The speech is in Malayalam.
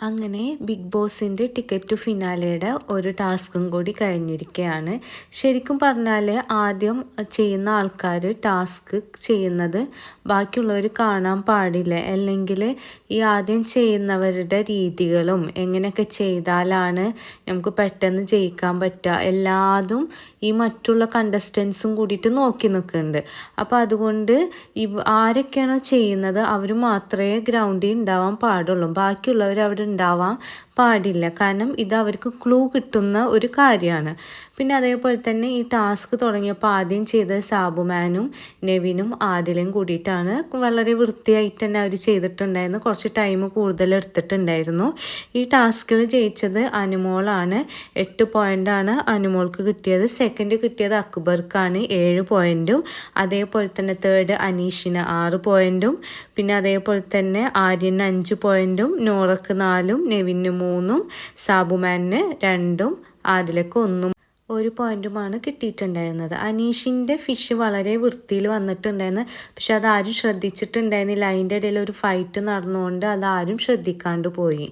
അങ്ങനെ ബിഗ് ബോസിൻ്റെ ടിക്കറ്റ് ടു ഫിനാലയുടെ ഒരു ടാസ്കും കൂടി കഴിഞ്ഞിരിക്കുകയാണ്. ശരിക്കും പറഞ്ഞാൽ ആദ്യം ചെയ്യുന്ന ആൾക്കാർ ടാസ്ക് ചെയ്യുന്നത് ബാക്കിയുള്ളവർ കാണാൻ പാടില്ല. അല്ലെങ്കിൽ ഈ ആദ്യം ചെയ്യുന്നവരുടെ രീതികളും എങ്ങനെയൊക്കെ ചെയ്താലാണ് നമുക്ക് പെട്ടെന്ന് ജയിക്കാൻ പറ്റുക എല്ലാതും ഈ മറ്റുള്ള കണ്ടസ്റ്റൻസും കൂടിയിട്ട് നോക്കി നിൽക്കുന്നുണ്ട്. അപ്പോൾ അതുകൊണ്ട് ആരൊക്കെയാണോ ചെയ്യുന്നത് അവർ മാത്രമേ ഗ്രൗണ്ടിൽ ഉണ്ടാവാൻ പാടുള്ളൂ. ബാക്കിയുള്ളവർ അവിടെ ഉണ്ടാവാൻ പാടില്ല. കാരണം ഇത് അവർക്ക് ക്ലൂ കിട്ടുന്ന ഒരു കാര്യമാണ്. പിന്നെ അതേപോലെ തന്നെ ഈ ടാസ്ക് തുടങ്ങിയപ്പോൾ ആദ്യം ചെയ്തത് സാബുമാനും നെവിനും ആദിലും കൂടിയിട്ടാണ്. വളരെ വൃത്തിയായിട്ട് തന്നെ അവർ ചെയ്തിട്ടുണ്ടായിരുന്നു. കുറച്ച് ടൈം കൂടുതൽ എടുത്തിട്ടുണ്ടായിരുന്നു. ഈ ടാസ്കിൽ ജയിച്ചത് അനുമോളാണ്. 8 പോയിൻ്റാണ് അനുമോൾക്ക് കിട്ടിയത്. സെക്കൻഡ് കിട്ടിയത് അക്ബർക്കാണ് 7 പോയിൻറ്റും. അതേപോലെ തന്നെ തേർഡ് അനീഷിന് 6 പോയിൻറ്റും. പിന്നെ അതേപോലെ തന്നെ ആര്യന് 5 പോയിൻറ്റും, നോറക്ക് 4, നെവിന് 3, സാബുമാനിന് 2, ആദിലക്ക് 1 1 പോയിൻറ്റുമാണ് കിട്ടിയിട്ടുണ്ടായിരുന്നത്. അനീഷിൻ്റെ ഫിഷ് വളരെ വൃത്തിയിൽ വന്നിട്ടുണ്ടായിരുന്നു. പക്ഷെ അതാരും ശ്രദ്ധിച്ചിട്ടുണ്ടായിരുന്നില്ല. അതിൻ്റെ ഇടയിൽ ഒരു ഫൈറ്റ് നടന്നുകൊണ്ട് അതാരും ശ്രദ്ധിക്കാണ്ട് പോയി.